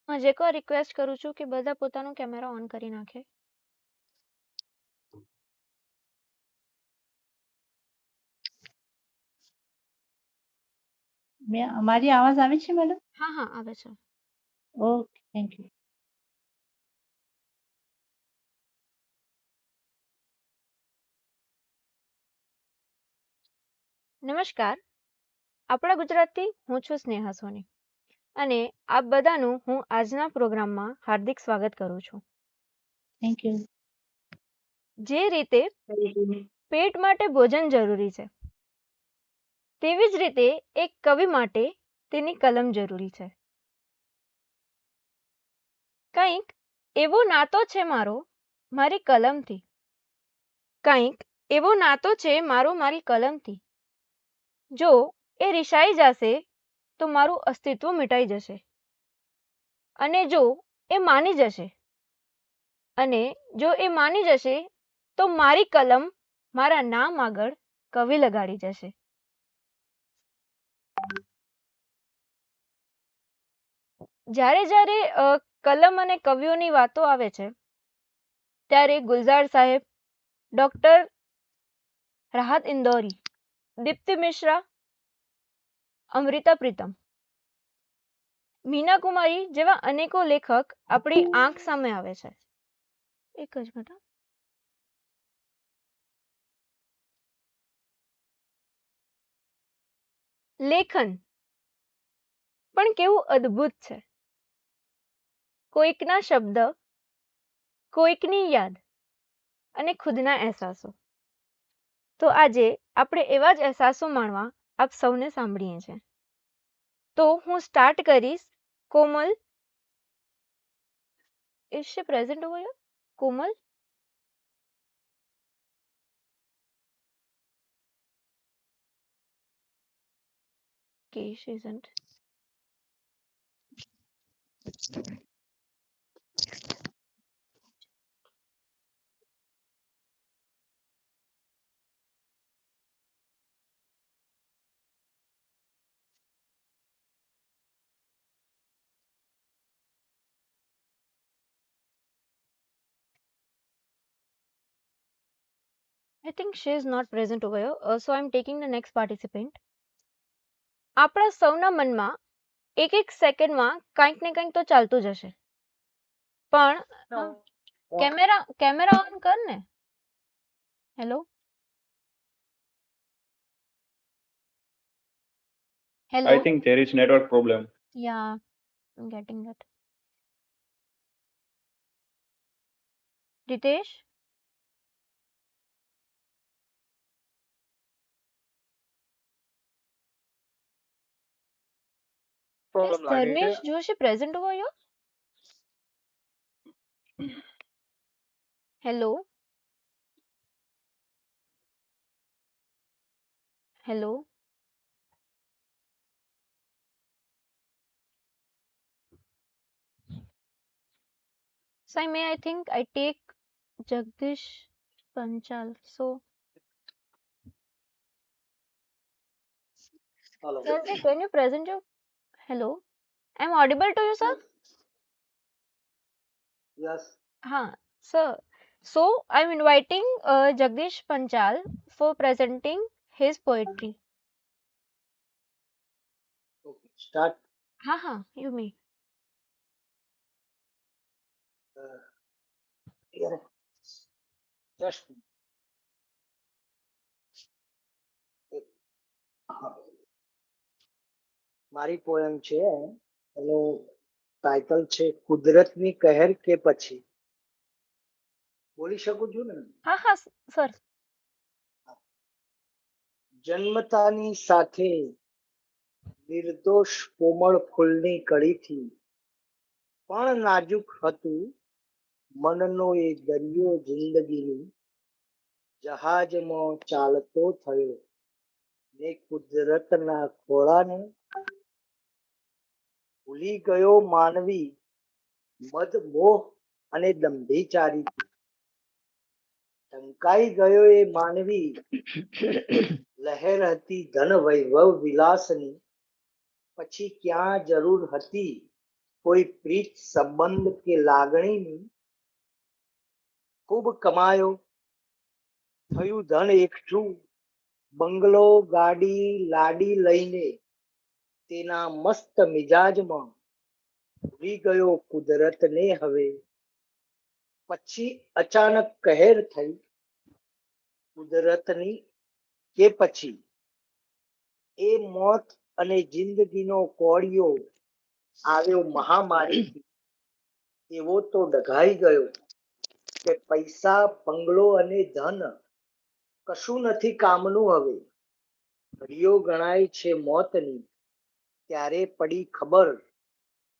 હજી એકવાર રિક્વેસ્ટ કરું છું કે બધા પોતાનો કેમેરા ઓન કરી નાખે. મારી આવાજ આવે છે મેડમ? હા હા આવે છે. Okay, thank you. નમસ્કાર, આપણા ગુજરાતથી હું છું સ્નેહા સોની અને આપ બધાનું હું આજના પ્રોગ્રામમાં હાર્દિક સ્વાગત કરું છું. Thank you. જે રીતે પેટ માટે ભોજન જરૂરી છે, તેવી જ રીતે એક કવિ માટે તેની કલમ જરૂરી છે. કંઈક એવો નાતો છે મારો મારી કલમથી, કંઈક એવો નાતો છે મારો મારી કલમથી, જો એ રિસાઈ જશે તો મારું અસ્તિત્વ મિટાઈ જશે, અને જો એ માની જશે અને જો એ માની જશે તો મારી કલમ મારા નામ આગળ કવિ લગાડી જશે. જ્યારે જ્યારે કલમ અને કવિઓની વાતો આવે છે ત્યારે ગુલઝાર સાહેબ, ડોક્ટર રાહત ઇન્દોરી, દીપ્તિ મિશ્રા, અમૃતા પ્રીતમ, મીના કુમારી જેવા અનેકો લેખક આપણી આંખ સામે આવે છે. એક જ મિનિટ. લેખન પણ કેવું અદ્ભુત છે. કોઈકના શબ્દ, કોઈકની યાદ અને ખુદના અહેસાસો. તો આજે આપણે એવા જ અહેસાસો માણવા આપ સૌને સાંભળીએ છીએ. તો હું સ્ટાર્ટ કરીશ. કોમલ, is she present over here? Komal, okay, she isn't. I think she is not present over here. So I'm taking the next participant. આપણા સૌના મનમાં એક એક સેકન્ડમાં કંઈક ને કંઈક તો ચાલતું જ હશે. પણ કેમેરા ઓન કર ને. Hello hello. I think there is network problem. Yeah, I'm getting that. Ritesh, is Dharmesh Joshi present over here? Hello. Hello. So I think I take Jagdish Panchal. So Hello. sir, can you present your hello? I'm audible to you, sir? Yes. Huh, sir. So I'm inviting Jagdish Panchal for presenting his poetry. Okay. Start. Ha, you may. Here. Just. મારી poem છે એનું title છે કુદરતની કહેર કે પછી. બોલી શકું છું ને? Ha, sir. જન્મતાની સાથે નિર્દોષ કોમળ ફૂલની કળીથી પણ નાજુક હતું મનનો એ દરિયો જિંદગીની જહાજમાં ચાલતો થયો ને કુદરતના ખોળાને ભૂલી ગયો માનવી મદ મોહ અને દંભીચારી ઢંકાઈ ગયો એ માનવી લહેર હતી ધન વૈભવ વિલાસની પછી ક્યાં જરૂર હતી કોઈ પ્રીત સંબંધ કે લાગણીની ખૂબ કમાયો, થયું ધન એકઠું, બંગલો ગાડી લાડી લઈને તેના મસ્ત મિજાજમાં ભૂલી ગયો કુદરતને હવે. પછી અચાનક કહેર થઈ કુદરતની કે પછી એ મોત અને જિંદગીનો કોળિયો આવ્યો મહામારીથી. એવો તો ડઘાઈ ગયો કે પૈસા બંગલો અને ધન કશું નથી કામનું હવે. ઘડીઓ ગણાય છે મોતની, ત્યારે પડી ખબર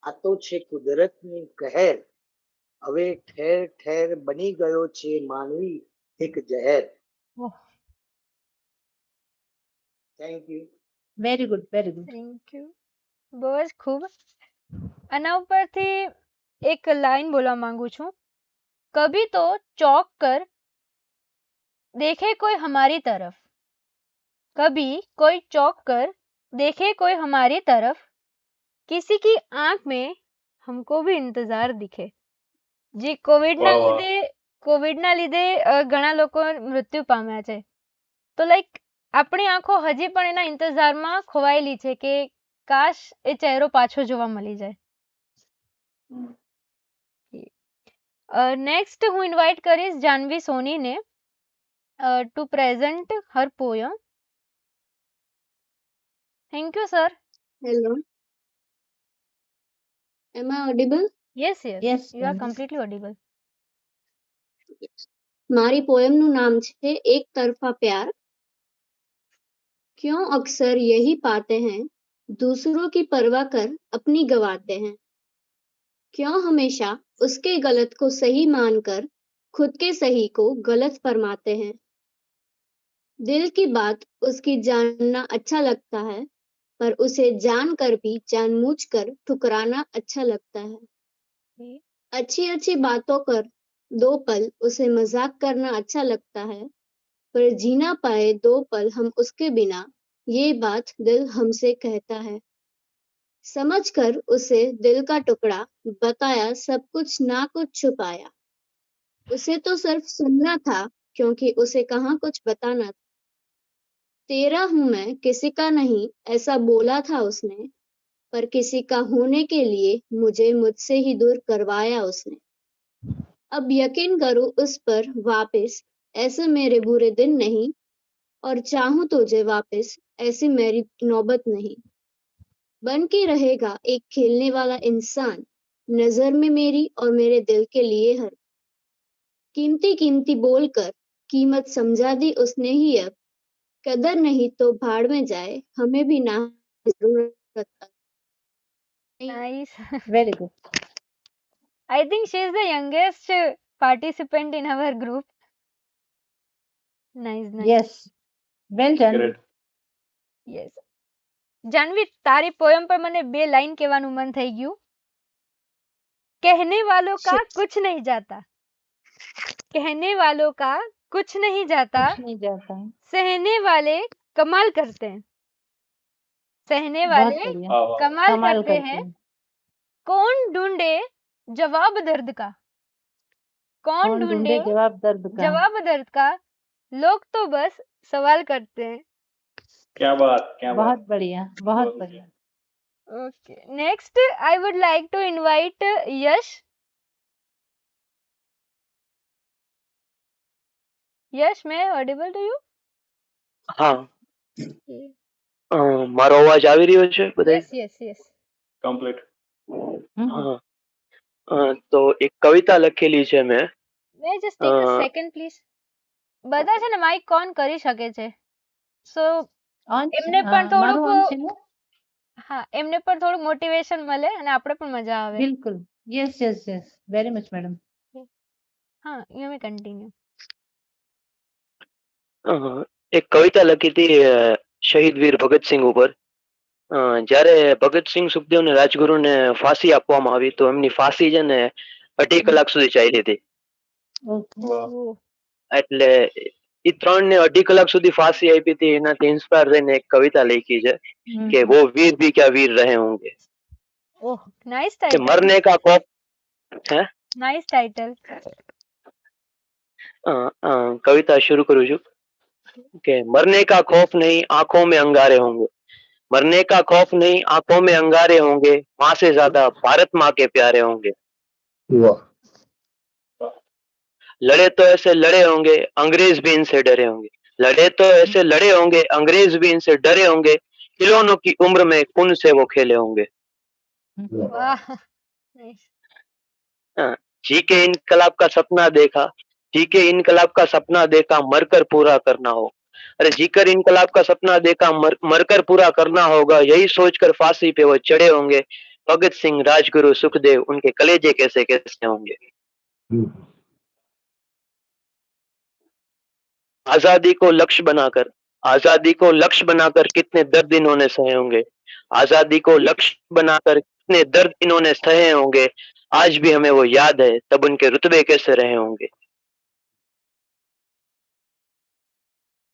આ તો છે કુદરતની કહેર. હવે ઠેર ઠેર બની ગયો છે માનવી એક જહેર. Oh, thank you. Very good, very good. Thank you. બહુ જ ખૂબ. આના ઉપરથી એક લાઈન બોલવા માંગુ છું. કભી તો चौंक कर देखे कोई हमारी तरफ, कभी कोई चौंक कर देखे कोई हमारी तरफ, किसी की आंख में हमको भी इंतजार दिखे. જે કોવિડના લીધે ઘણા લોકો મૃત્યુ પામ્યા છે, તો લાઈક આપણી આંખો હજી પણ એના ઇંતજારમાં ખોવાયેલી છે કે કાશ એ ચહેરો પાછો જોવા મળી જાય. નેક્સ્ટ હું ઇન્વાઇટ કરીશ જાનવી સોનીને to present her poem. Thank you sir. Hello, am I audible? Yes Yes, yes, you are ma'am. Completely audible. મારી પોયમનું નામ છે એક તરફા प्यार. क्यों अक्सर यही पाते हैं, दूसरों की परवाह कर अपनी गवाते हैं. क्यों हमेशा उसके गलत को सही मानकर खुद के सही को गलत फरमाते हैं. दिल की बात उसकी जानना अच्छा लगता है, पर उसे जानकर भी जानबूझकर ठुकराना अच्छा लगता है. अच्छी अच्छी बातों कर 2 पल उसे मजाक करना अच्छा लगता है, पर जी ना पाए 2 पल हम उसके बिना, ये बात दिल हमसे कहता है. समझकर उसे दिल का टुकड़ा बताया, सब कुछ ना कुछ छुपाया. उसे तो सिर्फ सुनना था, क्योंकि उसे कहाँ कुछ बताना था. तेरा हूं मैं किसी का नहीं, ऐसा बोला था उसने, पर किसी का होने के लिए मुझे मुझसे ही दूर करवाया उसने. अब यकीन करो उस पर वापस, ऐसे मेरे बुरे दिन नहीं, और चाहूं तुझे वापस, ऐसी मेरी नौबत नहीं. बन के रहेगा एक खेलने वाला इंसान, नजर में मेरी और मेरे दिल के लिए हर. कीमती कीमती बोलकर कीमत समझा दी उसने ही अब. कदर नहीं तो भाड़ में जाए, हमें भी ना जरूरत. Nice. Very good. I think she is the youngest participant in our group. Nice, nice. Yes. Well done. Correct. Yes. Janvi, તારી પોયમ પર મને 2 લાઈન કહેવાનું મન થઈ ગયું. कहने वालों का कुछ नहीं जाता, कहने वालों का कुछ नहीं जाता, कुछ नहीं जाता. सहने वाले कमाल करते हैं, सहने बहुत वाले बढ़िया. वाह, वाह. कमाल कमाल करते करते हैं. हैं. कौन ढूंढे जवाब दर्द का, कौन कौन ढूंढे ढूंढे जवाब दर्द का. जवाब दर्द का, लोग तो बस सवाल करते हैं. क्या बात, क्या बात. बहुत बढ़िया, बहुत बहुत बढ़िया. Okay, next I would like to invite Yash. Yash, मैं ऑडिबल टू यू? હા મારો અવાજ આવી રહ્યો છે બધાય? Yes yes yes. Complete. Hmm. હા તો એક કવિતા લખેલી છે મેં. Me just take a a, second please. બધા છે ને માઇક ઓન કરી શકે છે, સો On છે. એમને પણ મારું થોડુંક on છે ને? હા, એમને પણ થોડુંક મોટિવેશન મળે અને આપણે પણ મજા આવે. બિલકુલ. Yes, yes, yes. Very much, madam. હા, યુ મે કન્ટિન્યુ. એક કવિતા લખી હતી શહીદ વીર ભગતસિંહ ઉપર. જ્યારે ભગતસિંહ સુખદેવ ને રાજગુરુને ફાંસી આપવામાં આવી તો એમની ફાંસી છે ને 2.5 કલાક સુધી ચાલી હતી. Okay. વાહ. એટલે એ 3 ને 2.5 કલાક સુધી ફાંસી આપી હતી. એનાથી ઇન્સ્પાયર થઈને એક કવિતા લખી છે કે હમ. वो वीर भी क्या वीर रहे होंगे. ओह, नाइस कि टाइटल, मरने का खौफ है। Nice title. कविता शुरू करूँ છું कि मरने का खौफ नहीं आंखों में अंगारे होंगे, मरने का खौफ नहीं आंखों में अंगारे होंगे, माँ से ज्यादा भारत माँ के प्यारे होंगे। वाह लड़े तो ऐसे लड़े होंगे अंग्रेज भी इनसे डरे होंगे, लड़े तो ऐसे लड़े होंगे अंग्रेज भी इनसे डरे होंगे, खिलौनों की उम्र में खून से वो खेले होंगे। वाह, नाइस। हाँ, जी के इनकलाब का सपना देखा, जी के इनकलाब का सपना देखा मरकर पूरा करना हो। अरे जीकर इनकलाब का सपना देखा मरकर पूरा करना होगा, यही सोचकर फांसी पे वो चढ़े होंगे। भगत सिंह, राजगुरु, सुखदेव, उनके कलेजे कैसे कैसे होंगे। आजादी को लक्ष्य बनाकर, आजादी को लक्ष्य बनाकर कितने दर्द इन्होंने सहे होंगे, आजादी को लक्ष्य बनाकर कितने दर्द इन्होंने सहे होंगे। आज भी हमें वो याद है, तब उनके रुतबे कैसे रहे होंगे।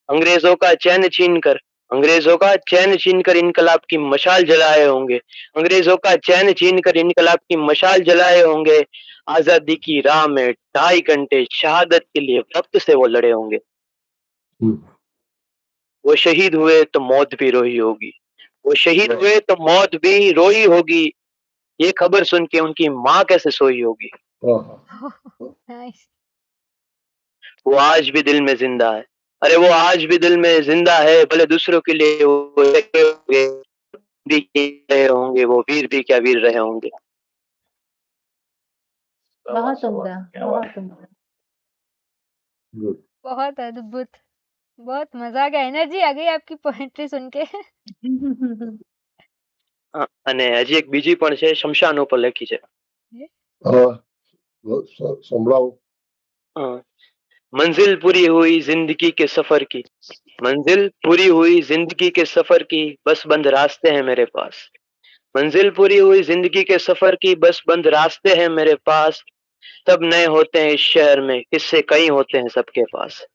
अंग्रेजों का चैन छीनकर, अंग्रेजों का चैन छीनकर इनकलाब की मशाल जलाए होंगे, अंग्रेजों का चैन छीनकर इनकलाब की मशाल जलाए होंगे। आजादी की राह में 2.5 घंटे शहादत के लिए वक्त से वो लड़े होंगे। वो शहीद हुए तो मौत भी रोई होगी, वो शहीद हुए तो मौत भी रोई होगी, ये खबर सुन के उनकी माँ कैसे सोई होगी। नाइस। वो आज भी दिल में जिंदा है, अरे वो आज भी दिल में जिंदा है, भले दूसरों के लिए वो भी रहे होंगे, वो वीर भी क्या वीर रहे होंगे। बहुत उम्दा, बहुत उम्दा। बहुत अद्भुत, बहुत मजा आ गया, एनर्जी आ गई आपकी पोएट्री सुन के। અને હજી એક બીજી પણ છે, શમશાન ઉપર લખી છે। સંભળાવો। मंजिल पूरी हुई जिंदगी के सफर की, मंजिल पूरी हुई जिंदगी के सफर की, बस बंद रास्ते हैं मेरे पास। मंजिल पूरी हुई जिंदगी के सफर की, बस बंद रास्ते हैं मेरे पास। सब नए होते हैं इस शहर में, किस्से कई होते हैं सबके पास।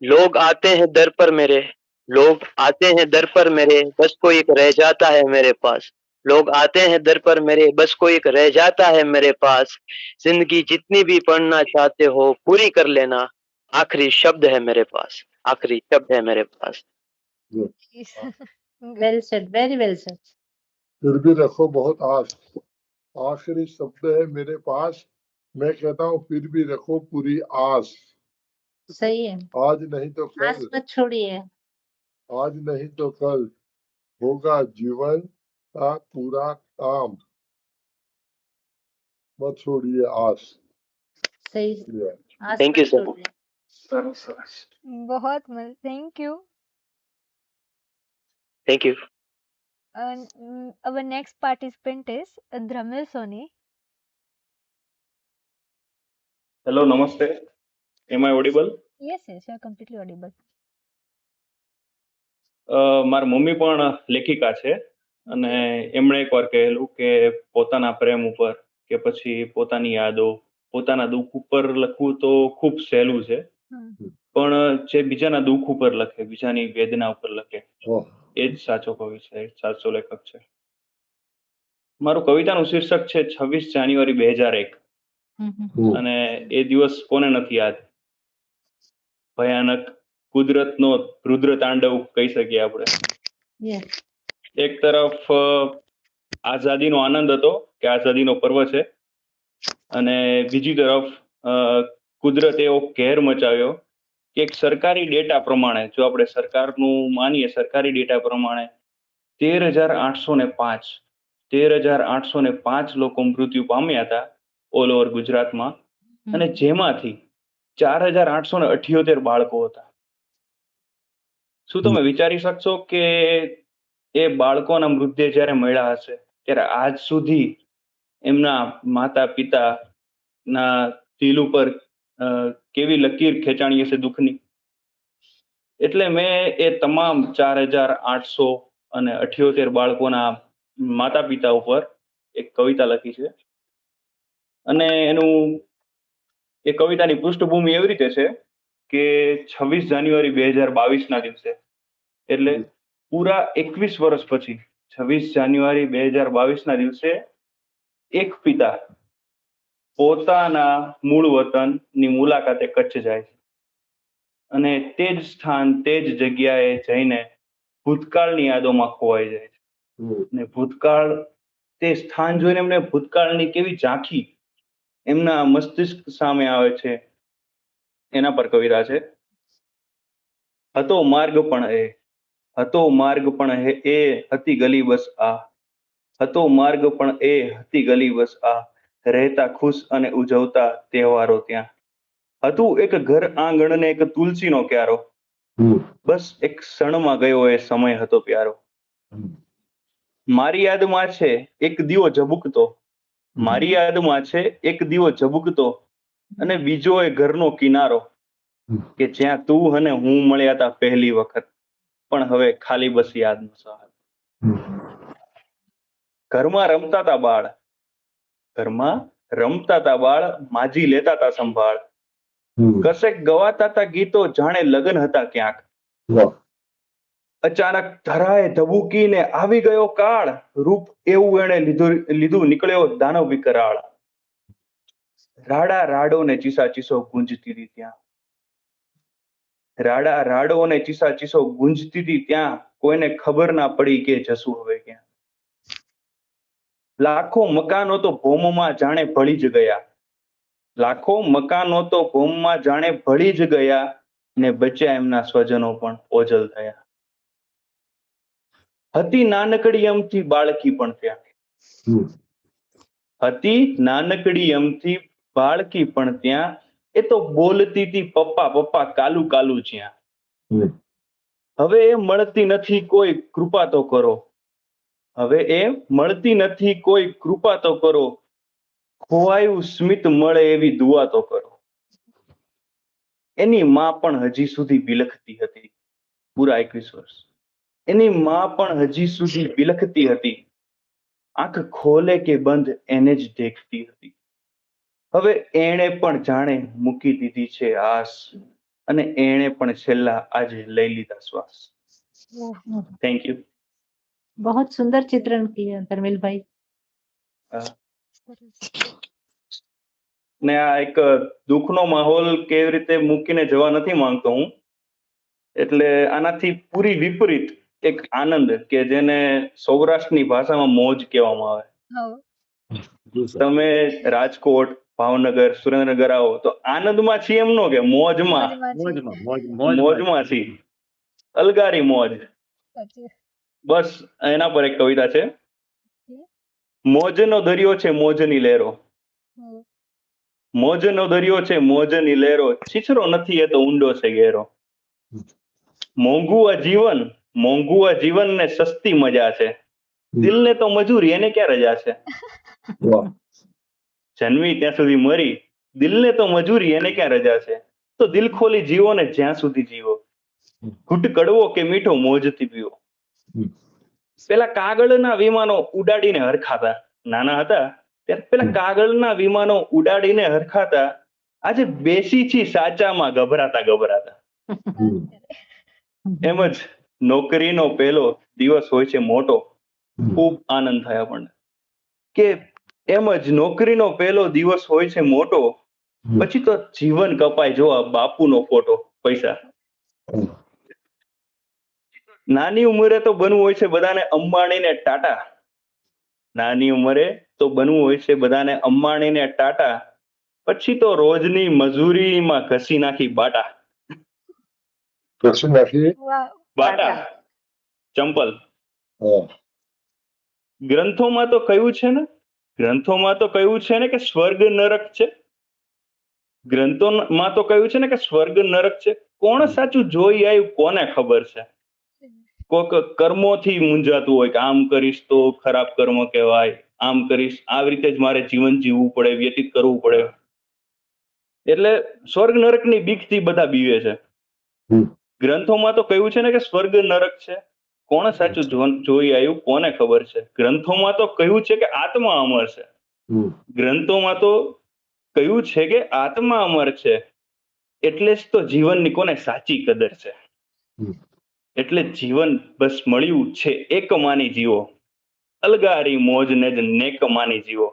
लोग आते हैं दर पर मेरे, लोग आते हैं दर पर मेरे, बस कोई एक रह जाता है मेरे पास। लोग आते हैं दर पर मेरे, बस कोई एक रह जाता है मेरे पास। जिंदगी जितनी भी पढ़ना चाहते हो पूरी कर लेना, आखिरी शब्द है मेरे पास, आखिरी शब्द है मेरे पास। Well said, very well said. फिर भी रखो बहुत आस, आखिरी शब्द है मेरे पास। मैं कहता हूँ फिर भी रखो पूरी आस। सही है, आज नहीं तो आस कल, मत छोड़िए। आज नहीं तो कल होगा जीवन का पूरा काम, मत छोड़िए आस। सही, आस थैंक यू मत सर। छोड़िए। बहुत thank you. Thank you. Our next participant is Dramil Soni. Hello, નમસ્તે. Am I audible? Yes, yes, you are completely audible. મારા મમ્મી પણ લેખિકા છે અને એમણે એકવાર કહેલું કે પોતાના પ્રેમ ઉપર કે પછી પોતાની યાદો, પોતાના દુઃખ ઉપર લખવું તો ખૂબ સહેલું છે, પણ જે બીજાના દુઃખ ઉપર લખે, બીજાની વેદના ઉપર લખે, એ જ સાચો કવિ છે, સાચો લેખક છે. મારું કવિતાનું શીર્ષક છે 26 જાન્યુઆરી 2001 અને એ દિવસ કોને નથી યાદ. ભયાનક કુદરતનો રુદ્ર તાંડવ કહી શકીએ આપણે. એક તરફ આઝાદીનો આનંદ હતો કે આઝાદીનો પર્વ છે, અને બીજી તરફ કુદરતે એવો કહેર મચાવ્યો કે એક સરકારી ડેટા પ્રમાણે, જો આપણે સરકારનું માનીએ, સરકારી ડેટા પ્રમાણે 13,805 લોકો મૃત્યુ પામ્યા હતા ઓલ ઓવર ગુજરાતમાં, અને જેમાંથી 4,878 બાળકો હતા. શું તમે વિચારી શકશો કે એ બાળકોના મૃતદેહ જ્યારે મળ્યા હશે ત્યારે આજ સુધી એમના માતા પિતાના દિલ ઉપર કેવી લકીર ખેંચાણી હશે દુઃખની. એટલે મેં એ તમામ 4,878 બાળકોના માતા પિતા ઉપર એક કવિતા લખી છે, અને એ કવિતાની પૃષ્ઠભૂમિ એવી રીતે છે કે 26 જાન્યુઆરી 2022 ના દિવસે, એટલે પૂરા 21 વર્ષ પછી 26 જાન્યુઆરી 2022 ના દિવસે એક પિતા પોતાના મૂળ વતનની મુલાકાતે કચ્છ જાય છે અને તે જ સ્થાન તે જ જગ્યાએ જઈને ભૂતકાળની યાદોમાં ખોવાઈ જાય છે. અને ભૂતકાળ તે સ્થાન જોઈને એમને ભૂતકાળની કેવી ઝાંખી એમના મસ્તિષ્ક સામે આવે છે એના પર કવિતા છે. હતો માર્ગ પણ હતો માર્ગ પણ એ હતી ગલી બસ આ, હતો માર્ગ પણ એ હતી ગલી બસ આ, રહેતા ખુશ અને ઉજવતા તહેવારો ત્યાં. હતું એક ઘર આંગણ ને એક તુલસીનો ક્યારો, બસ એક ક્ષણમાં ગયો એ સમય હતો પ્યારો. મારી યાદમાં છે એક દીવો ઝબુકતો, મારી યાદમાં છે એક દીવો ઝબુકતો, અને બીજો એ ઘરનો કિનારો કે જ્યાં તું અને હું મળ્યા હતા પહેલી વખત, પણ હવે ખાલી બસ યાદનો સહારો. ઘરમાં રમતા તા બાળ, ઘરમાં રમતા તા બાળ, માજી લેતા તા સંભાળ, કશેક ગવાતા તા ગીતો જાણે લગ્ન હતા ક્યાંક. અચાનક ધરાએ ધબૂકીને આવી ગયો કાળ, રૂપ એવું એણે લીધું નીકળ્યો દાનવ વિકરાળ. રાડા રાડો ને ચીસા ચીસો ગુંજતી હતી ત્યાં, રાડા રાડો અને ચીસા ચીસો ગુંજતી હતી ત્યાં, કોઈને ખબર ના પડી કે જશું હવે ક્યાં. લાખો મકાનો તો ભોમમાં જાણે ભળી જ ગયા, લાખો મકાનો તો ભોમમાં જાણે ભળી જ ગયા, ને બચ્યા એમના સ્વજનો પણ ઓજલ થયા. હતી નાનકડી અમથી બાળકી પણ ત્યાં, હતી નાનકડી અમથી બાળકી પણ ત્યાં, એ તો બોલતી હતી પપ્પા પપ્પા કાલુ કાલુ જ્યાં. હવે એ મળતી નથી કોઈ કૃપા તો કરો, હવે એ મળતી નથી કોઈ કૃપા તો કરો, ખોવાયું સ્મિત મળે એવી દુઆ તો કરો. એની માં પણ હજી સુધી બિલખતી હતી, પૂરા 21 વર્ષ. એની માં પણ હજી સુધી બિલખતી હતી, આંખ ખોલે કે બંધ એને જ દેખતી હતી. હવે એણે પણ જાણે મૂકી દીધી છે આસ, અને એણે પણ છેલ્લા આજે લઈ લીધા શ્વાસ. Thank you. बहुत सुंदर चित्रण किया धर्मेल भाई. ને આ એક દુઃખનો માહોલ કેવી રીતે મૂકીને જવા નથી માંગતો હું, એટલે આનાથી પૂરી વિપરીત એક આનંદ કે જેને સૌરાષ્ટ્રની ભાષામાં મોજ કહેવામાં આવે. તમે રાજકોટ, ભાવનગર, સુરેન્દ્રનગર આવો તો આનંદમાં છીએ એમ નો કે મોજમાં, મોજમાં છીએ, અલગારી મોજ. બસ એના પર એક કવિતા છે. મોજનો દરિયો છે મોજની લહેરો, મોજનો દરિયો છે મોજની લહેરો, છીછરો નથી એ તો ઊંડો છે ગહેરો. મોંઘું આ જીવન ને સસ્તી મજા છે, દિલને તો મજૂરી એને ક્યાં રજા છે. જન્મી ત્યાં સુધી મરી, દિલને તો મજૂરી એને ક્યાં રજા છે, તો દિલ ખોલી જીવો ને જ્યાં સુધી જીવો, ઘૂંટ કડવો કે મીઠો મોજથી પીવો. પેલા કાગળના વિમાનો ઉડાડીને હરખાતા, નાના હતા ત્યારે પેલા કાગળના વિમાનો ઉડાડીને હરખાતા, આજે બેસી છી સાચામાં ગભરાતા ગભરાતા. એમ જ નોકરીનો પહેલો દિવસ હોય છે મોટો, ખૂબ આનંદ થાય આપણને કે એમ જ નોકરીનો પહેલો દિવસ હોય છે મોટો, પછી તો જીવન કપાય જો આ બાપુનો ફોટો પૈસા. નાની ઉંમરે તો બનવું હોય છે બધાને અંબાણી ને ટાટા, નાની ઉંમરે તો બનવું હોય છે બધાને અંબાણી ને ટાટા, પછી તો રોજની મજૂરીમાં ઘસી નાખી બાટા. ઘસી નાખી બાટા ચંપલ. ગ્રંથોમાં તો કયું છે ને, ગ્રંથોમાં તો કયું છે ને કે સ્વર્ગ નરક છે, ગ્રંથોમાં તો કયું છે ને કે સ્વર્ગ નરક છે, કોણ સાચું જોઈ આવ્યું કોને ખબર છે. કોક કર્મોથી મૂંઝાતું હોય કે આમ કરીશ તો ખરાબ કર્મ કહેવાય, આમ કરીશ આવી રીતે જ મારે જીવન જીવવું પડે, વ્યતીત કરવું પડે, એટલે સ્વર્ગ નરકની બીકથી બધા બીવે છે. ગ્રંથોમાં તો કયું છે ને કે સ્વર્ગ નરક છે, કોણ સાચું જોઈ આવ્યું કોને ખબર છે. ગ્રંથોમાં તો કહ્યું છે કે આત્મા અમર છે, ગ્રંથોમાં તો કહ્યું છે કે આત્મા અમર છે, એટલે જ તો જીવનની કોને સાચી કદર છે. એટલે જીવન બસ મળ્યું છે એક માની જીવો, અલગારી મોજને જ નેક માની જીવો,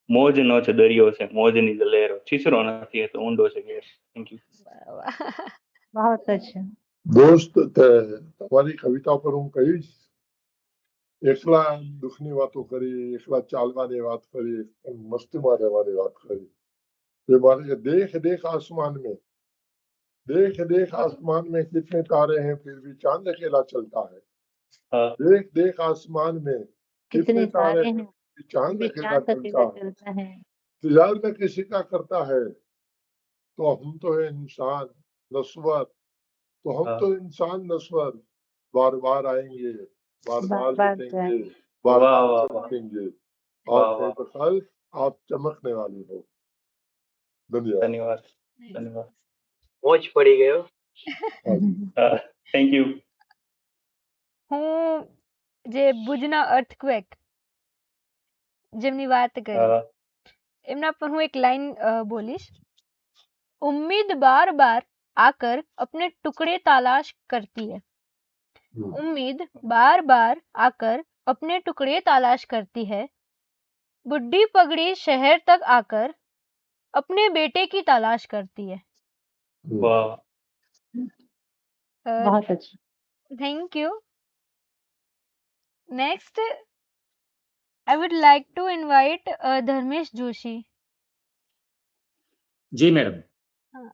મોજનો જ દરિયો છે મોજની જ લહેરો, છીછરો નથી એ તો ઊંડો છે ઘેર. Thank you. बहुत अच्छा। दोस्त તમારી કવિતા પર હું કહીશ, એકલા દુઃખની વાતો કરી, એકલા ચાલવાની વાત કરી, મસ્તીમાં રહેવાની વાત કરી. ये माने देख देख आसमान में, देख देख आसमान में कितने तारे हैं फिर भी चांद अकेला चलता है. હા देख देख आसमान में कितने तारे हैं फिर भी चांद भी अकेला चांद चलता अकेला है. चलता है। इंतजार में किसी का करता है तो हम तो है इंसान नस्वर, तो हम હા तो इंसान नस्वर, बार बार आएंगे, बार बार बार बार मिटेंगे, जाएंगे। बार વાહ बार વાહ વાહ चमकेंगे. વાહ आप है વાહ, तो कल आप चमकने वाली हो. धन्यवाद. ધન્યવાદ ધન્યવાદ. મોજ પડી ગયો. હા થેન્ક યુ. હું જે ભુજના અર્થક્વેક જેમની વાત કરી હા એમના પર હું એક લાઈન બોલીશ. उम्मीद बार बार आकर अपने टुकड़े तलाश करती है। उम्मीद बार बार आकर अपने टुकड़े तलाश करती है। बुढ़ी पगड़ी शहर तक आकर अपने बेटे की तलाश करती है। વાહ बहुत अच्छा। Thank you. Next I would like to invite Dharmesh Joshi. Ji madam, हाँ.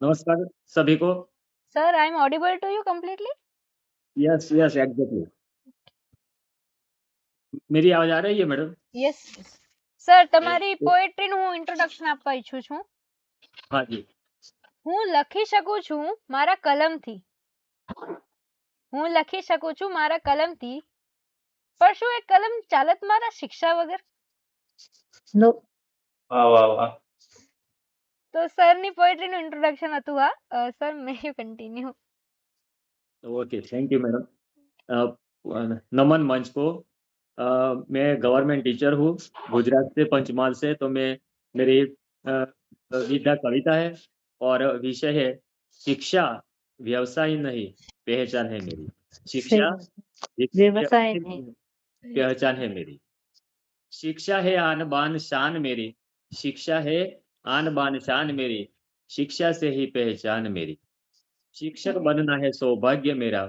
नमस्कार सभी को. Sir I am audible to you completely? Yes yes exactly. मेरी आवाज आ रही है मैडम? यस सर, તમારી પોએટ્રીનું હું ઇન્ટ્રોડક્શન આપવા ઈચ્છું છું. हाँ जी. હું લખી શકું છું મારા કલમથી. હું લખી શકું છું મારા કલમથી, પણ શું એ કલમ ચાલત મારા शिक्षा વગર? नो। વાહ વાહ વાહ. તો સરની પોએટ્રીનું ઇન્ટ્રોડક્શન હતું આ. Sir may you continue. Okay thank you madam. नमन मंच को. मैं गवर्नमेंट टीचर हूँ गुजरात से पंचमहाल से. तो मैं मेरी विधा कविता है और विषय है शिक्षा व्यवसाय नहीं पहचान है मेरी. शिक्षा व्यवसाय नहीं। पहचान है मेरी. शिक्षा है आन बान शान मेरी, शिक्षा है आन बान शान मेरी, शिक्षा से ही पहचान मेरी. शिक्षक बनना है सौभाग्य मेरा,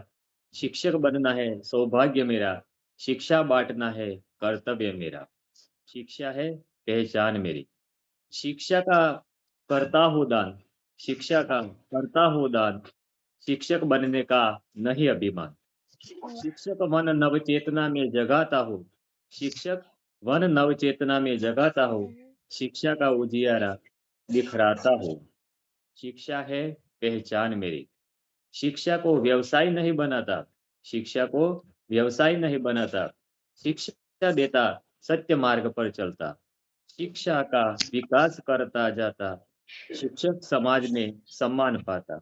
शिक्षक बनना है सौभाग्य मेरा, शिक्षा बांटना है कर्तव्य मेरा. शिक्षा है पहचान मेरी. शिक्षा का करता हूँ दान, शिक्षा का करता हूँ दान, शिक्षक बनने का नहीं अभिमान. शिक्षक वन नव चेतना में जगाता हूँ, शिक्षक वन नव चेतना में जगाता हूँ, शिक्षा का उजियारा दिखराता हूँ. शिक्षा है पहचान मेरी. शिक्षा को व्यवसाय नहीं बनाता, शिक्षा को व्यवसाय नहीं बनाता, शिक्षा देता सत्य मार्ग पर चलता, शिक्षा का विकास करता जाता, शिक्षक समाज में सम्मान पाता.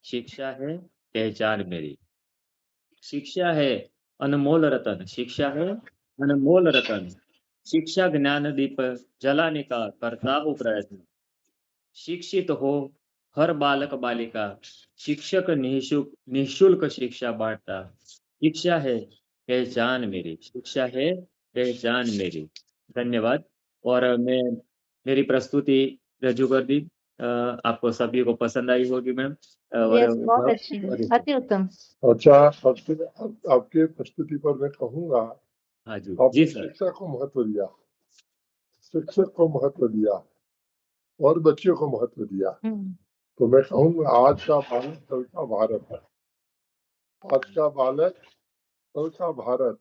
शिक्षा है पहचान मेरी. शिक्षा है अनमोल रतन, शिक्षा है अनमोल रतन, शिक्षा ज्ञान दीप जलाने का करता हूँ प्रयत्न. शिक्षित हो हर बालक बालिका, शिक्षक निःशुल्क शिक्षा बांटता. शिक्षा है पहचान मेरी, शिक्षा है पहचान मेरी. धन्यवाद. और मैं मेरी प्रस्तुति रजू कर दी. आपको सभी को पसंद आई होगी मैम. यस बहुत अच्छी, अति उत्तम। अच्छा, आपके प्रस्तुति पर मैं कहूँगा, हाँ जी आपने जी सर. शिक्षा को महत्व दिया, शिक्षक को महत्व दिया और बच्चों को महत्व दिया. तो मैं कहूँगा आज का बालक कल का भारत है. आज का बालक कल का भारत.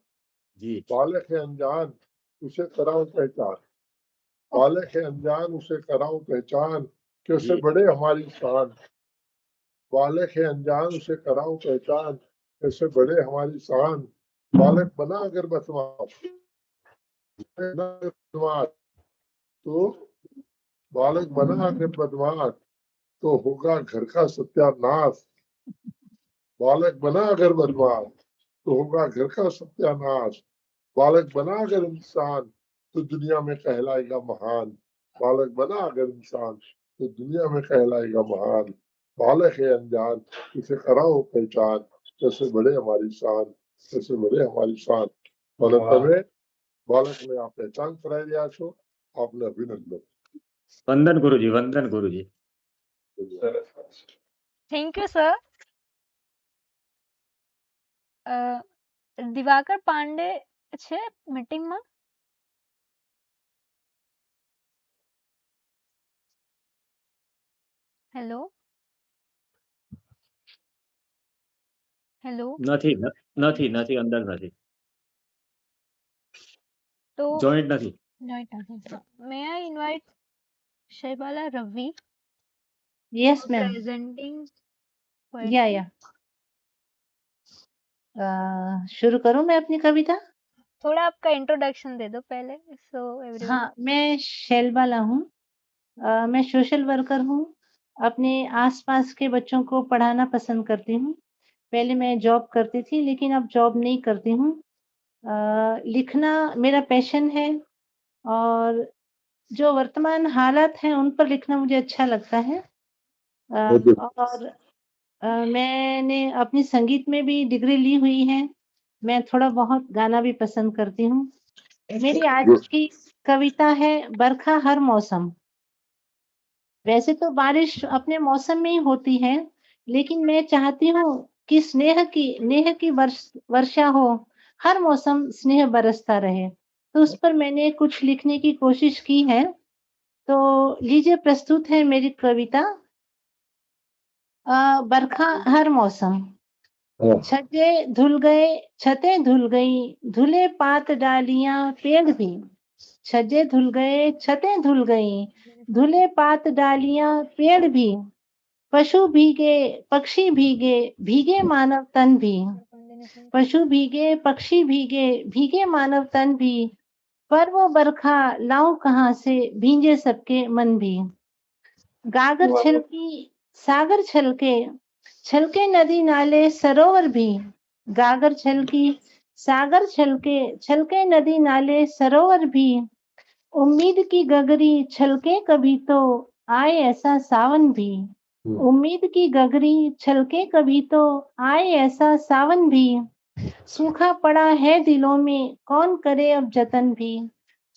जी बालक है अनजान उसे कराओ पहचान, बालक है अनजान उसे कराओ पहचान, कि उससे जी बड़े हमारी शान. बालक है अनजान उसे कराओ पहचान, इससे बड़े हमारी शान. बालक बना अगर बदमाश तो बालक बना अगर बदमाश तो होगा घर का सत्यानाश. बालक बना अगर बदमाश तो होगा घर का सत्यानाश. बालक बना अगर इंसान तो दुनिया में कहलाएगा महान. बालक बना अगर इंसान तो दुनिया में कहलाएगा महान. बालक है अनजान इसे कराओ पहचान, कैसे बड़े हमारी शान, कैसे बड़े हमारी शान. અને તમે બાળકને આ પહેચાન કરાવી રહ્યા છો, આપને અભિનંદન. વંદન ગુરુજી, વંદન ગુરુજી. Thank you sir. Divakar Pandey છે મીટિંગમાં? Hello hello. નથી નથી નથી અંદર નથી, તો જોઈન્ટ નથી. May I invite Shaibala Ravi yes ma'am. Presenting या शुरू करूं मैं अपनी कविता? थोड़ा आपका इंट्रोडक्शन दे दो पहले सो एवरीवन. हाँ, मैं शैलबाला हूँ. मैं सोशल वर्कर हूँ. अपने आसपास के बच्चों को पढ़ाना पसंद करती हूँ. पहले मैं जॉब करती थी, लेकिन अब जॉब नहीं करती हूँ. लिखना मेरा पैशन है और जो वर्तमान हालात हैं उन पर लिखना मुझे अच्छा लगता है. और मैंने अपनी संगीत में भी डिग्री ली हुई है. मैं थोड़ा बहुत गाना भी पसंद करती हूँ. मेरी आज की कविता है बरखा हर मौसम. वैसे तो बारिश अपने मौसम में ही होती है, लेकिन मैं चाहती हूँ कि नेह की वर्षा हो, हर मौसम स्नेह बरसता रहे. तो उस पर मैंने कुछ लिखने की कोशिश की है. तो लीजिए, प्रस्तुत है मेरी कविता बरखा हर मौसम. छतें धुल गई, धुले पात डालियां पेड़ भी. छज्जे धुल गए, छतें धुल गई, धुले पात डालियां पेड़ भी. पशु भीगे, पक्षी भीगे, भीगे मानव तन भी. पशु भीगे, पक्षी भीगे, भीगे मानव तन भी. पर वो बरखा लाऊं कहाँ से, भींजे सबके मन भी. गागर छलकी, सागर छलके, छलके नदी नाले सरोवर भी. गागर छलकी, सागर छलके, छलके नदी नाले सरोवर भी. उम्मीद की गगरी छलके कभी तो आए ऐसा सावन भी. उम्मीद की गगरी छलके कभी तो आए ऐसा सावन भी. सूखा पड़ा है दिलों में कौन करे अब जतन भी.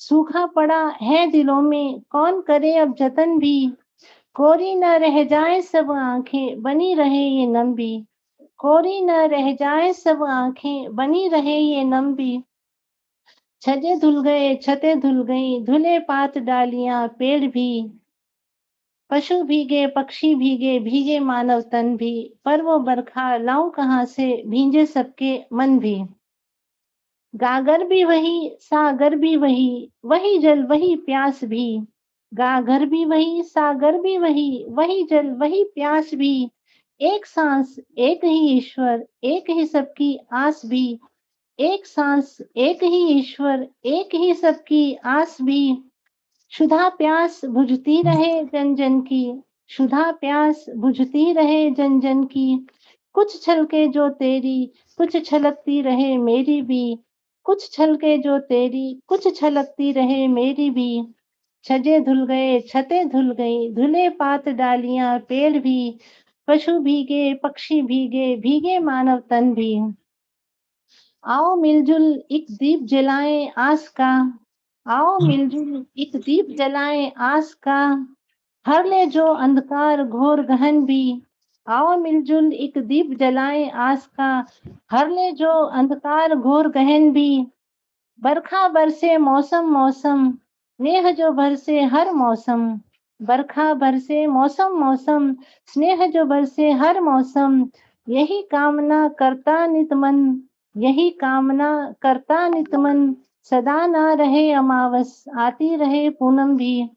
सूखा पड़ा है दिलों में कौन करे अब जतन भी. कोरी न रह जाए सब आंखें बनी रहे ये नम भी. कोरी न रह जाए सब आंखें बनी रहे ये नम भी. छज्जे धुल गए, छतें धुल गई, धुले पात डालियां पेड़ भी. पशु भीगे, पक्षी भीगे, भीगे मानव तन भी. पर वो बरखा लाऊं कहाँ से, भींजे सबके मन भी. गागर भी वही, सागर भी वही, वही जल वही प्यास भी. गागर भी वही, सागर भी वही जल वही प्यास भी. एक सांस एक ही ईश्वर, एक ही सबकी आस भी. एक सांस एक ही ईश्वर, एक ही सबकी आस भी. क्षुधा प्यास बुझती रहे जन जन की. क्षुधा प्यास बुझती रहे जन जन की. कुछ छलके जो तेरी, कुछ छलकती रहे मेरी भी. कुछ छलके जो तेरी, कुछ छलकती रहे मेरी भी. छज्जे धुल गए, छतें धुल गई, धुले पात डालियां पेड़ भी. पशु भीगे, पक्षी भीगे, भीगे मानव तन भी. आओ मिलजुल एक दीप जलाएं आस का. आओ मिलजुल एक दीप जलाएं आस का. हर ले जो अंधकार घोर गहन भी. आओ मिलजुल एक दीप जलाएं आस का. हर ले जो अंधकार घोर गहन भी. बरखा बरसे मौसम मौसम, नेह जो बरसे हर मौसम. बरखा बरसे मौसम मौसम, स्नेह जो बरसे हर मौसम. यही कामना करता नित मन, यही कामना करता नित मन. सदा ना रहे अमावस, आती रहे पूनम भी.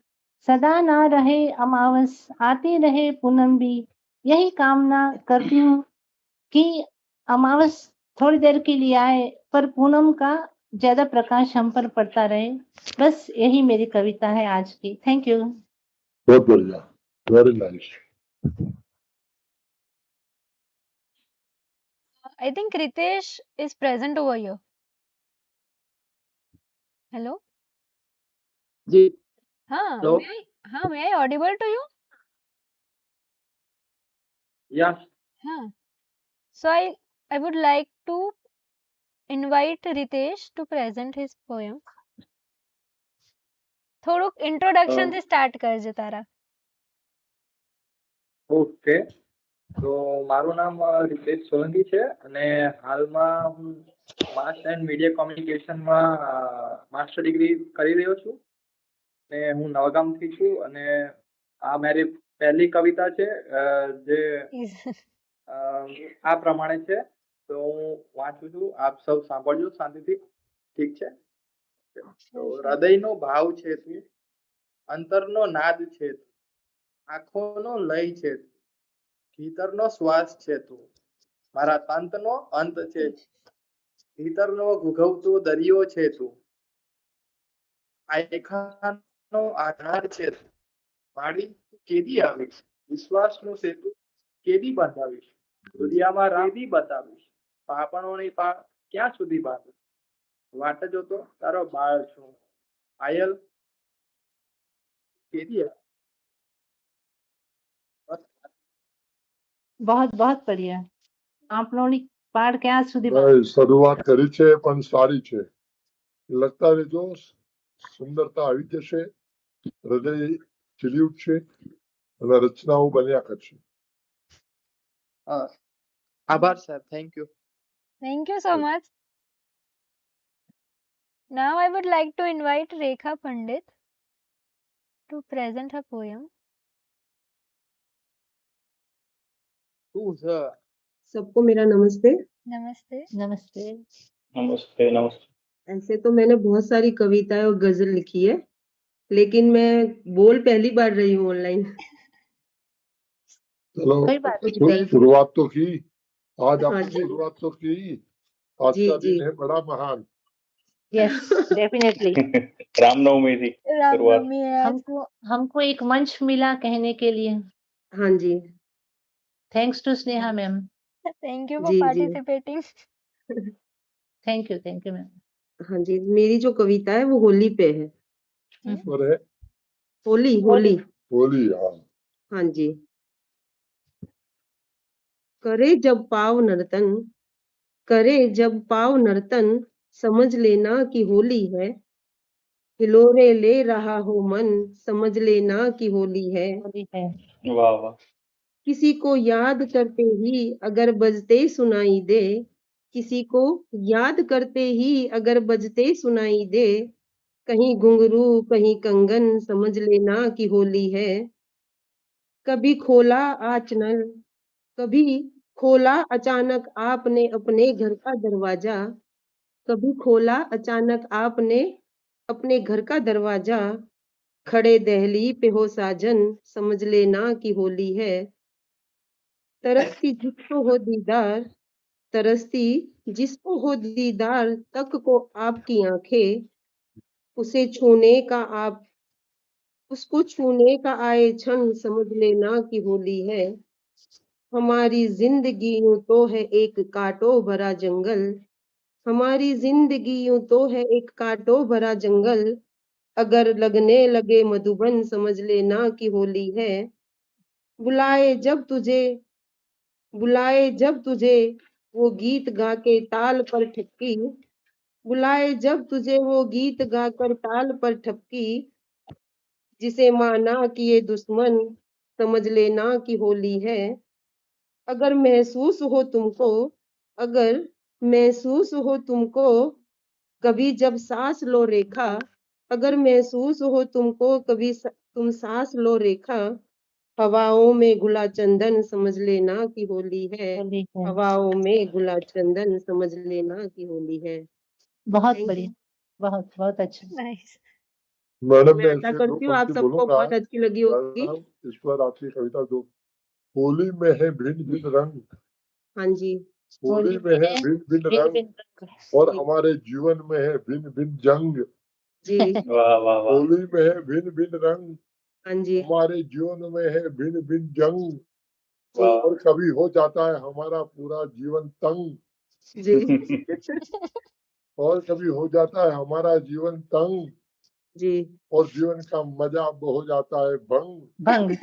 सदा ना रहे अमावस, आती रहे पूनम भी. यही कामना करती हूँ कि अमावस थोड़ी देर के लिए आए, पर पूनम का ज्यादा प्रकाश हम पर पड़ता रहे. बस यही मेरी कविता है आज की. Thank you. बहुत बढ़िया, very nice. I think Ritesh is present over here. Hello. जी. हाँ Hello. may I audible to you? Yeah. हाँ. So I would like to invite Ritesh to present his poem. થોડુંક introduction થી start કરજે તારા. Okay, તો મારું નામ રિતેશ સોલંકી છે અને હાલમાં હું માસ એન્ડ મીડિયા કોમ્યુનિકેશનમાં માસ્ટર ડિગ્રી કરી રહ્યો છું અને હું નવગામથી છું અને આ મારી પહેલી કવિતા છે જે આ પ્રમાણે છે. તો હું વાંચું છું, આપ સૌ સાંભળજો શાંતિથી. ઠીક છે? તો હૃદયનો ભાવ છે તું, અંતરનો નાદ છે તું, આંખોનો લય છે તું, ભીતરનો શ્વાસ છે તું, મારા તંતનો અંત છે તું, ભીતરનો ઘૂઘવતો દરિયો છે તું, આયખાનો આધાર છે તું, માડી કેદી આવીશ, વિશ્વાસનો સેતુ કેદી બંધાવીશ, દુનિયામાં કેદી બતાવીશ, પાપણોની પા ક્યાં સુધી બાંધીશ, વાટ જોતો તારો બાળ છું, આયલ કેદી बहुत बहुत बढ़िया. આપણોની પાડ ક્યાં સુધી શરૂઆત કરી છે પણ સારી છે. લખતા રહેજો, સુંદરતા આવી જશે, હૃદય ખીલી ઉઠશે અને રચનાઓ બન્યા કરશે. આભાર sir, thank you. Thank you so much. Now I would like to invite Rekha Pandit to present her poem. सबको मेरा नमस्ते. नमस्ते. નમસ્તે. નમસ્તે. નમસ્તે. ऐसे तो मैंने बहुत सारी कविताएं और गजल लिखी है, लेकिन मैं बोल पहली बार रही हूँ ऑनलाइन. चलो, कोई बात नहीं. शुरुआत तो की, आज हाँ आपने जी. शुरुआत तो की. आज जी का जी. दिन है बड़ा महान. Yes definitely. रामनवमी थी शुरुआत. रामनवमी है आज. हमको एक मंच मिला कहने के लिए. हाँ जी. Thanks to Sneha ma'am. Thank you for जी जी. participating. Thank you ma'am. हाँ जी, मेरी जो कविता है वो होली पे है. और है होली होली. होली. हाँ, हाँ जी. करे जब पाव नर्तन, करे जब पाव नर्तन, समझ लेना कि होली है. हिलोरे ले रहा हो मन, समझ लेना कि होली है. होली है. वाह वाह. किसी को याद करते ही अगर बजते सुनाई दे, किसी को याद करते ही अगर बजते सुनाई दे, कहीं घुंघरू कहीं कंगन, समझ लेना कि होली है. कभी खोला आचनल, कभी खोला अचानक आपने अपने घर का दरवाजा, कभी खोला अचानक आपने अपने घर का दरवाजा, खड़े दहली पे हो साजन, समझ लेना कि होली है. तरसती जिसको हो दीदार, तरसती जिसको हो दीदार तक को आपकी आंखें, उसे छूने का आप उसको छूने का आए क्षण, समझ लेना कि होली है. हमारी जिंदगी यूं तो है एक कांटों भरा जंगल, हमारी जिंदगी यूं तो है एक कांटों भरा जंगल, अगर लगने लगे मधुबन, समझ लेना कि होली है. बुलाए जब तुझे वो गीत गा के ताल पर ठपकी, बुलाए जब तुझे वो गीत गाकर ताल पर ठपकी, जिसे माना किए दुश्मन, समझ लेना कि होली है. अगर महसूस हो तुमको, अगर महसूस हो तुमको कभी जब सांस लो रेखा, अगर महसूस हो तुमको कभी तुम सांस लो रेखा, हवाओं में घुला चंदन, समझ लेना कि होली है. होली है. हवाओं में घुला चंदन, समझ लेना कि होली है. बहुत Thank बढ़िया. बहुत बहुत अच्छा. Nice. मैडम मैं मैं आशा इससे दो करती हूँ आप पंक्ति सबको बोलूंगा. बहुत अच्छी लगी होगी. मैडम, इस पर आपकी कविता दो. होली में है भिन्न भिन्न रंग, हाँ जी. होली में है भिन्न भिन्न रंग, और हमारे जीवन में है भिन्न भिन्न जंग. जी. वाह वाह वाह. होली में है भिन्न भिन्न रंग, हाँ जी. हमारे जीवन में है भिन्न भिन्न जंग, जी. और कभी हो जाता है हमारा पूरा जीवन तंग, जी. और कभी हो जाता है हमारा जीवन तंग, जी. और जीवन का मजा हो जाता है भंग. भंग.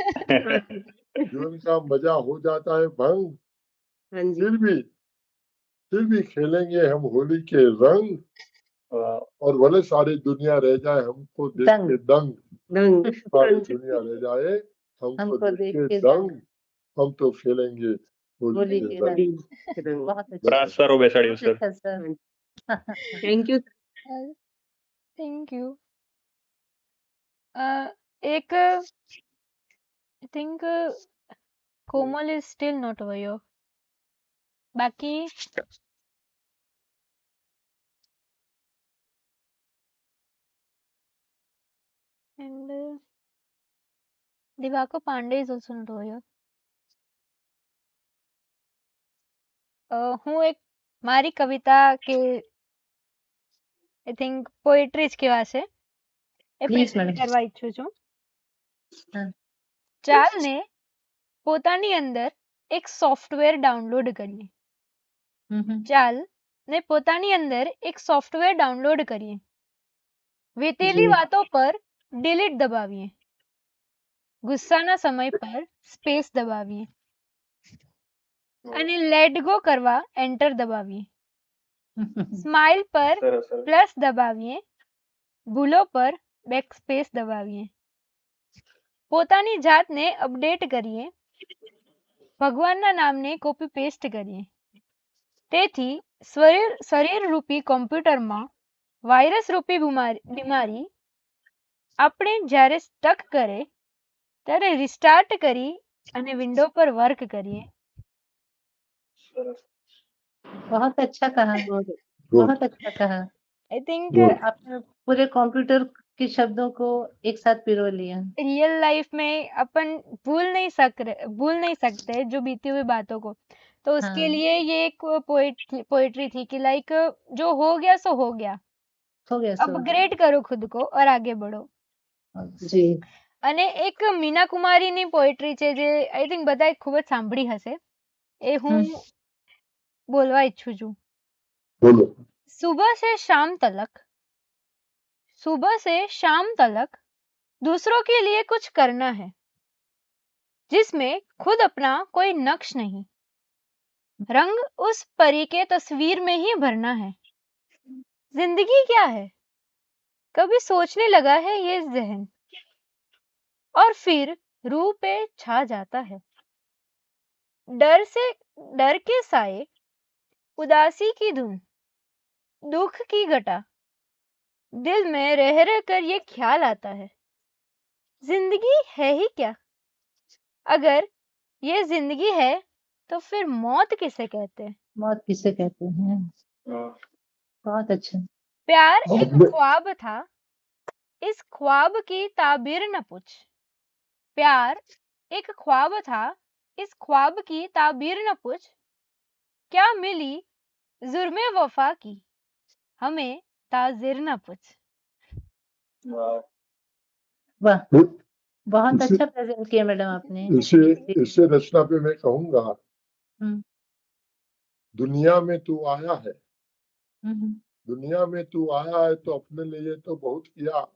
जीवन का मजा हो जाता है भंग. हाँ जी. फिर भी फिर भी खेलेंगे हम होली के रंग, और भले सारी दुनिया रह जाए हमको देख के दंग। दंग सारी दुनिया रह जाए हमको देख के दंग, हम तो खेलेंगे होली होली के के रंग। रंग। बहुत अच्छा, પ્રાસરો બેસાડ્યો સર अच्छा sir. Thank you thank you. एक I think Komal is still not aware. बाकी and Divakar Pandey is also not aware. હું એક મારી કવિતા કે આઈ થિંક પોએટ્રી જ કહેવા છે એ Yes, પ્રેઝન્ટ madam. કરવા ઈચ્છું છું। હા. ચાલને પોતાની અંદર એક સોફ્ટવેર ડાઉનલોડ કરીએ। ચાલ ને પોતાની અંદર એક સોફ્ટવેર ડાઉનલોડ કરીએ। વીતેલી જી। વાતો પર ડિલીટ દબાવીએ। ગુસ્સાના સમય પર સ્પેસ દબાવીએ અને લેટ ગો કરવા એન્ટર દબાવીએ। સ્માઇલ પર સરસ સરસ પ્લસ દબાવીએ, ભૂલો પર બેકસ્પેસ દબાવીએ। પોતાની જાતને અપડેટ કરીએ, ભગવાનના નામને કોપી પેસ્ટ કરીએ। તેથી શરીર રૂપી કોમ્પ્યુટરમાં વાયરસ રૂપી બીમારી આપણે જ્યારે સ્ટક કરે ત્યારે રિસ્ટાર્ટ કરી અને વિન્ડો પર વર્ક કરીએ। बहुत अच्छा कहा, गुड। बहुत अच्छा कहा। I think good. आपने पूरे कंप्यूटर के शब्दों को एक साथ पिरो लिया। रियल लाइफ में अपन भूल नहीं सकते जो बीती हुई बातों को। तो उसके हाँ। लिए ये एक पोएट्री थी कि लाइक जो हो गया सो हो गया, हो गया सो। अपग्रेड करो खुद को और आगे बढ़ो। जी। અને એક મીના કુમારીની પોએટ્રી છે જે આઈ થિંક બધાએ ખૂબ જ સાંભળી હશે, એ હું બોલવા ઈચ્છું છું। बोलो। सुबह से शाम तलक दूसरों के लिए कुछ करना है, जिसमें खुद अपना कोई नक्श नहीं, रंग उस परी के तस्वीर में ही भरना है। जिंदगी क्या है, कभी सोचने लगा है ये जहन, और फिर रूह पे छा जाता है। डर के साए, उदासी की धुन, दुख की घटा, दिल में रह रह कर ये ख्याल आता है, जिंदगी है ही क्या। अगर ये जिंदगी है तो फिर मौत किसे कहते हैं। मौत किसे कहते हैं। बहुत अच्छा। प्यार एक आपने- ख्वाब था, इस ख्वाब की ताबीर न पूछ। प्यार एक ख्वाब था, इस ख्वाब की ताबीर न पूछ। क्या मिली जुर्मे वफा की, हमें ताजिर न पूछ। वाह, बहुत इसे- अच्छा प्रेजेंट किया मैडम आपने। इसे रचना पे मैं कहूंगा, हम्म, दुनिया में तू आया है, हम्म, दुनिया में तू आया है तो अपने लिए तो बहुत किया,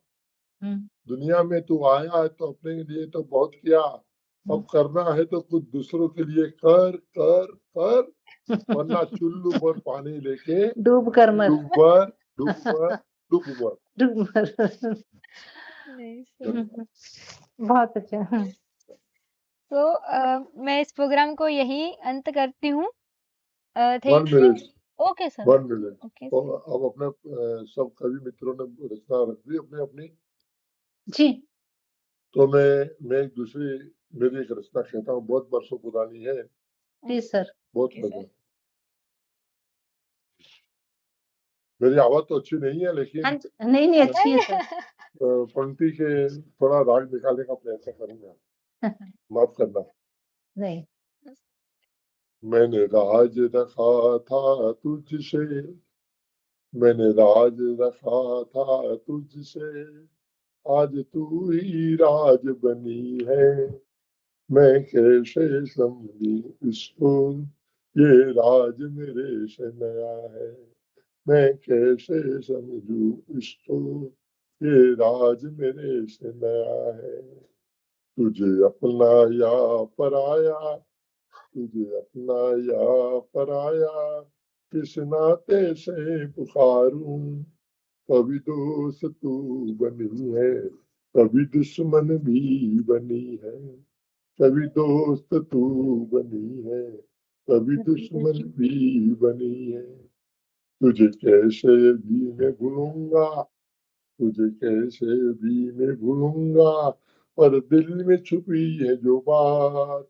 हम्म, दुनिया में तू आया है तो अपने लिए तो बहुत किया, अब करना है तो कुछ दूसरों के लिए कर कर कर, वरना चुल्लू पर पानी लेके डूब कर मर। डूब मर, डूब मर, डूब मर। डूब मर। बहुत अच्छा। तो मैं इस प्रोग्राम को यही अंत करती हूँ। One thank you. Minute, okay sir. One minute. Okay और अब अपने सब कवि मित्रों ने रचना रख दी अपनी अपनी, जी। तो मैं एक दूसरी मेरी एक रचना कहता हूँ, बहुत वर्षों पुरानी है, जी सर। बहुत ओके सर। मजा। मेरी आवाज तो अच्छी नहीं है, लेकिन हाँ जी, नहीं नहीं अच्छी है सर। पंक्ति के थोड़ा राग निकालने का प्रयत्न करूंगा, माफ करना। नहीं। मैंने राज रखा था तुझसे, मैंने राज रखा था तुझसे, आज तू ही राज बनी है, मैं कैसे समझूं इसको, ये राज मेरे से नया है, मैं कैसे समझूं इसको, ये राज मेरे से नया है। तुझे अपना या पराया, तुझे अपना या पराया, किस नाते से पुकारूं, कभी दोस्त तू बनी है, कभी दुश्मन भी बनी है, कभी दोस्त तू बनी है, कभी दुश्मन भी बनी है। तुझे कैसे भी मैं भूलूंगा, तुझे कैसे भी मैं भूलूंगा, पर दिल में छुपी है जो बात,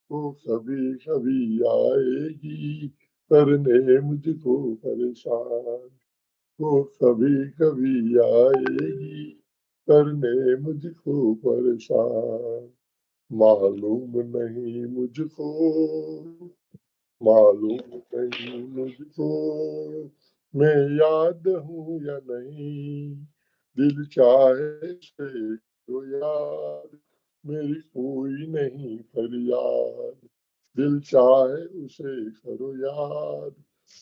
वो कभी कभी आएगी करने मुझको परेशान, वो कभी कभी आएगी करने मुझको परेशान। मालूम नहीं मुझको, मालूम नहीं मुझको, मैं याद हूँ या नहीं, दिल चाहे से तो याद, मेरी कोई नहीं फरियाद, दिल चाहे उसे करो याद,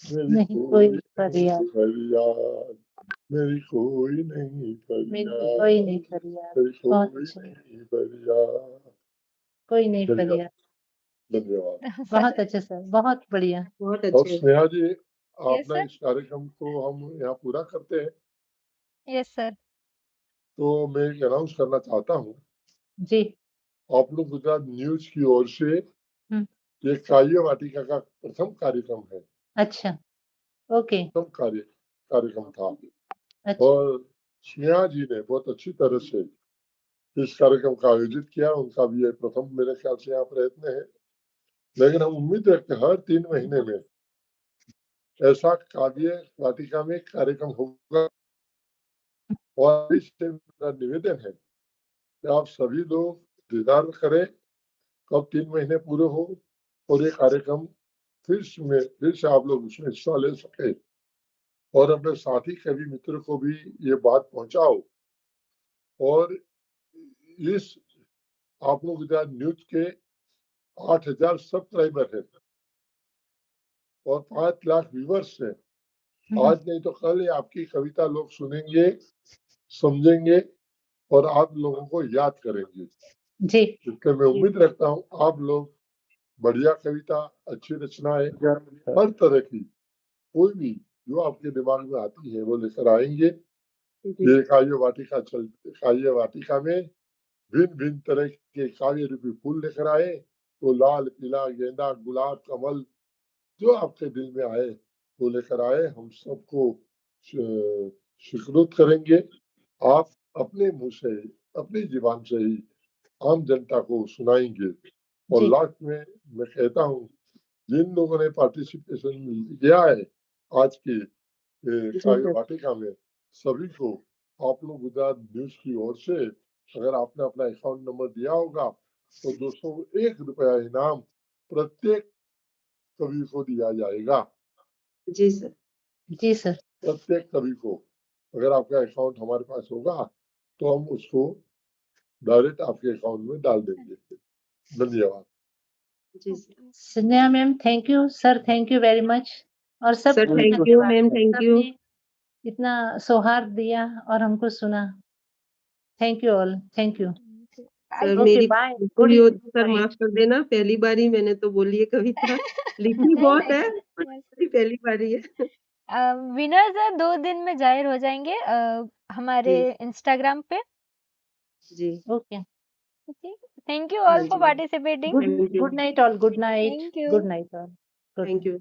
मेरी नहीं कोई कोई नहीं फरियाद, फरियाद, मेरी कोई नहीं फरियाद, कोई नहीं फरियाद। मेरी बहुत कोई अच्छा, नहीं फरियाद। कोई नहीं धन्यवाद, फरियाद। धन्यवाद। बहुत अच्छे सर, बहुत बढ़िया। बहुत और अच्छे। स्नेहा जी, यस आपने सर। इस कार्यक्रम को हम यहाँ पूरा करते हैं, यस सर। तो मैं एक अनाउंस करना चाहता हूँ। जी। आप लोग गुजरात न्यूज की ओर से हम्म, ये काव्य वाटिका का प्रथम कार्यक्रम है, अच्छा, ओके, प्रथम कार्यक्रम था। अच्छा, और स्नेहा जी ने बहुत अच्छी तरह से इस कार्यक्रम का आयोजित किया, उनका भी ये प्रथम मेरे ख्याल से यहाँ प्रयत्न है। लेकिन हम उम्मीद रखते हैं हर 3 महीने में ऐसा काव्य वाटिका में कार्यक्रम होगा। और इससे मेरा निवेदन है कि आप सभी लोग इंतजार करें कब 3 महीने पूरे हो और ये कार्यक्रम फिर से आप लोग उसमें हिस्सा ले सके, और अपने साथी कवि मित्र को भी ये बात पहुंचाओ। और इस आप लोग गुजरात न्यूज के 8,000 सब्सक्राइबर है और 5 लाख व्यूवर्स है। आज नहीं तो कल ये आपकी कविता लोग सुनेंगे, समझेंगे और आप लोगों को याद करेंगे। जी, इसलिए मैं उम्मीद रखता हूँ आप लोग बढ़िया कविता, अच्छी रचनाएं, हर तरह की कोई भी जो आपके दिमाग में आती है वो लेकर आएंगे। ये काव्य वाटिका में भिन्न भिन्न तरह के काव्य रूपी फूल लेकर आए, तो लाल, पीला, गेंदा, गुलाब, कमल, जो आपके दिल में आए वो लेकर आए। हम सबको स्वीकृत करेंगे। आप अपने मुंह से, अपनी जुबान से ही आम जनता को सुनाएंगे। और जी, लास्ट में मैं कहता हूँ, जिन लोगों ने पार्टिसिपेशन किया है आज की जी काव्य सर। वाटिका में, सभी को आप लोग गुजरात न्यूज की ओर से अगर आपने अपना अकाउंट नंबर दिया होगा तो 201 रुपया इनाम प्रत्येक कवि को दिया जाएगा। जी सर। जी सर। प्रत्येक कवि को अगर आपका अकाउंट हमारे पास होगा तो हम उसको डायरेक्ट आपके अकाउंट में डाल देंगे। धन्यवाद। जी sir. Sneha ma'am, thank you sir, thank you very much. और सर सबको थैंक यू धन्यवाद, मैम, थैंक यू। सबने इतना सौहार्द दिया और हमको सुना। Thank you all, thank you. Sir okay, मेरी बाय, भूल गुड ही हो तो इवनिंग सर फॉर यू। माफ कर देना, पहली बारी मैंने तो बोली है कविता, लिखी नहीं बहुत है, नहीं मेरी पहली बारी है। विनर्स 2 दिन में जाहिर हो जाएंगे हमारे जी इंस्टाग्राम पे। जी। ओके, थैंक यू हाँ ऑल फॉर जी, participating. Good thank you, good night all, good night, thank you. Good night all, good thank night. You.